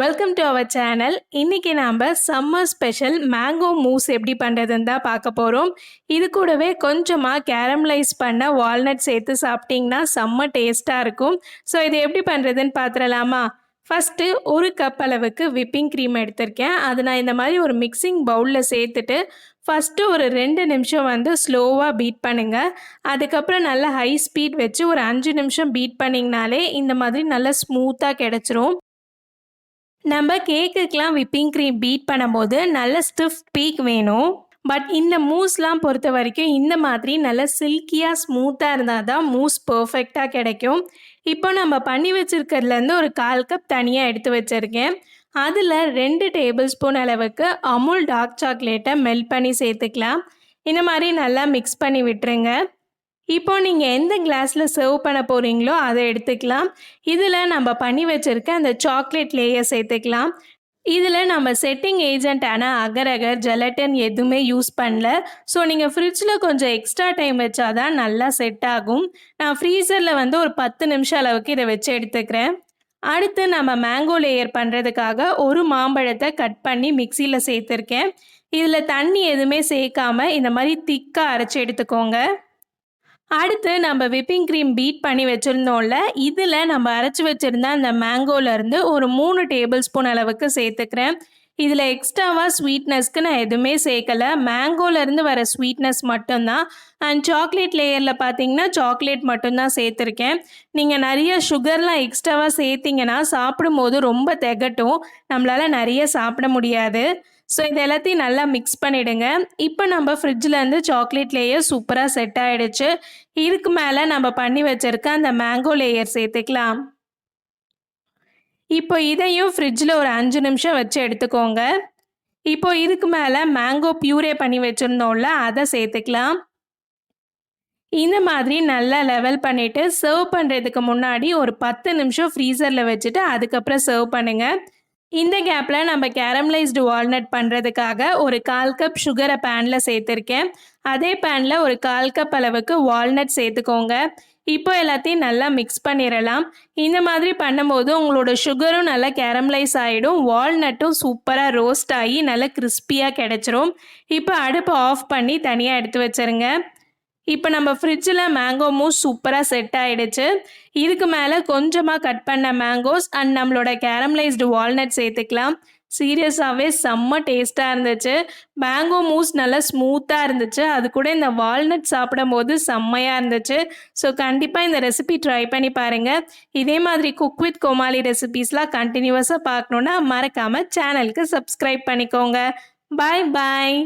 Welcome to our channel. இன்னைக்கு நாம summer special mango mousse எப்படி பண்ணுறதுன்னு தான் பார்க்க போகிறோம். இது கூடவே கொஞ்சமாக கேரமலைஸ் பண்ண வால்நட் சேர்த்து சாப்பிட்டிங்கன்னா செம்ம டேஸ்ட்டாக இருக்கும். ஸோ இது எப்படி பண்ணுறதுன்னு பார்த்துடலாமா? ஃபஸ்ட்டு ஒரு கப் அளவுக்கு விப்பிங் க்ரீம் எடுத்திருக்கேன். அது நான் இந்த மாதிரி ஒரு மிக்சிங் பவுலில் சேர்த்துட்டு ஃபஸ்ட்டு ஒரு 2 நிமிஷம் ஸ்லோவாக பீட் பண்ணுங்கள். அதுக்கப்புறம் நல்லா ஹை ஸ்பீட் வச்சு ஒரு 5 நிமிஷம் பீட் பண்ணிங்கனாலே இந்த மாதிரி நல்லா ஸ்மூத்தாக கிடச்சிரும். நம்ம கேக்குக்கெலாம் விப்பிங் க்ரீம் பீட் பண்ணும்போது நல்ல ஸ்டிஃப் பீக் வேணும். பட் இந்த மூஸ்லாம் பொறுத்த வரைக்கும் இந்த மாதிரி நல்ல சில்கியாக ஸ்மூத்தாக இருந்தால் தான் மூஸ் பர்ஃபெக்டாக கிடைக்கும். இப்போ நம்ம பண்ணி வச்சுருக்கிறதுலேருந்து ஒரு 1/4 கப் தனியாக எடுத்து வச்சுருக்கேன். அதில் 2 டேபிள் ஸ்பூன் அளவுக்கு அமுல் டார்க் சாக்லேட்டை மெல்ட் பண்ணி சேர்த்துக்கலாம். இந்த மாதிரி நல்லா மிக்ஸ் பண்ணி விட்டுருங்க. இப்போ நீங்கள் எந்த கிளாஸில் சர்வ் பண்ண போகிறீங்களோ அதை எடுத்துக்கலாம். இதில் நம்ம பண்ணி வச்சுருக்க அந்த சாக்லேட் லேயர் சேர்த்துக்கலாம். இதில் நம்ம செட்டிங் ஏஜென்ட்டான அகர் அகர் ஜெலட்டின் எதுவுமே யூஸ் பண்ணல. ஸோ நீங்கள் ஃப்ரிட்ஜில் கொஞ்சம் எக்ஸ்ட்ரா டைம் வச்சாதான் நல்லா செட் ஆகும். நான் ஃப்ரீசரில் ஒரு 10 நிமிஷம் அளவுக்கு இதை வச்சு எடுத்துக்கிறேன். அடுத்து நம்ம மேங்கோ லேயர் பண்ணுறதுக்காக ஒரு மாம்பழத்தை கட் பண்ணி மிக்சியில் சேர்த்துருக்கேன். இதில் தண்ணி எதுவுமே சேர்க்காம இந்த மாதிரி திக்காக அரைச்சி எடுத்துக்கோங்க. அடுத்து நம்ம விப்பிங் க்ரீம் பீட் பண்ணி வச்சுருந்தோம்ல, இதில் நம்ம அரைச்சி வச்சுருந்த அந்த மேங்கோலேருந்து ஒரு 3 டேபிள் ஸ்பூன் அளவுக்கு சேர்த்துக்கிறேன். இதில் எக்ஸ்ட்ராவாக ஸ்வீட்னஸ்க்கு நான் எதுவுமே சேர்க்கலை. மேங்கோலேருந்து வர ஸ்வீட்னஸ் மட்டும்தான். அண்ட் சாக்லேட் லேயரில் பார்த்தீங்கன்னா சாக்லேட் மட்டும்தான் சேர்த்துருக்கேன். நீங்கள் நிறைய சுகர்லாம் எக்ஸ்ட்ராவாக சேர்த்திங்கன்னா சாப்பிடும்போது ரொம்ப திகட்டும், நம்மளால் நிறைய சாப்பிட முடியாது. ஸோ இது எல்லாத்தையும் நல்லா மிக்ஸ் பண்ணிவிடுங்க. இப்போ நம்ம ஃப்ரிட்ஜிலேருந்து சாக்லேட் லேயர் சூப்பராக செட் ஆகிடுச்சு. இதுக்கு மேலே நம்ம பண்ணி வச்சுருக்க அந்த மேங்கோ லேயர் சேர்த்துக்கலாம். இப்போ இதையும் ஃப்ரிட்ஜில் ஒரு 5 நிமிஷம் வச்சு எடுத்துக்கோங்க. இப்போ இதுக்கு மேலே மேங்கோ பியூரே பண்ணி வச்சுருந்தோம்ல, அதை சேர்த்துக்கலாம். இந்த மாதிரி நல்லா லெவல் பண்ணிவிட்டு சர்வ் பண்ணுறதுக்கு முன்னாடி ஒரு 10 நிமிஷம் ஃப்ரீசரில் வச்சுட்டு அதுக்கப்புறம் சர்வ் பண்ணுங்கள். இந்த கேப்பில் நம்ம கேரமலைஸ்டு வால்நட் பண்ணுறதுக்காக ஒரு 1/4 கப் சுகரை பேனில் சேர்த்துருக்கேன். அதே பேனில் ஒரு 1/4 கப் அளவுக்கு வால்நட் சேர்த்துக்கோங்க. இப்போ எல்லாத்தையும் நல்லா மிக்ஸ் பண்ணிடலாம். இந்த மாதிரி பண்ணும்போது உங்களோட சுகரும் நல்லா கேரமலைஸ் ஆகிடும், வால்நட்டும் சூப்பராக ரோஸ்ட் ஆகி நல்லா கிறிஸ்பியாக கிடச்சிரும். இப்போ அடுப்பை ஆஃப் பண்ணி தனியாக எடுத்து வச்சுருங்க. இப்போ நம்ம ஃப்ரிட்ஜில் மேங்கோ மூஸ் சூப்பராக செட் ஆகிடுச்சு. இதுக்கு மேலே கொஞ்சமாக கட் பண்ண மேங்கோஸ் அண்ட் நம்மளோட கேரமலைஸ்டு வால்நட் சேர்த்துக்கலாம். சீரியஸாகவே செம்ம டேஸ்ட்டாக இருந்துச்சு. மேங்கோ மூஸ் நல்லா ஸ்மூத்தாக இருந்துச்சு. அது கூட இந்த வால்நட் சாப்பிடும் போது செம்மையாக இருந்துச்சு. ஸோ கண்டிப்பாக இந்த ரெசிபி ட்ரை பண்ணி பாருங்கள். இதே மாதிரி குக் வித் கோமாளி ரெசிபீஸ்லாம் கண்டினியூஸாக பார்க்கணுன்னா மறக்காமல் சேனலுக்கு சப்ஸ்கிரைப் பண்ணிக்கோங்க. பாய் பாய்.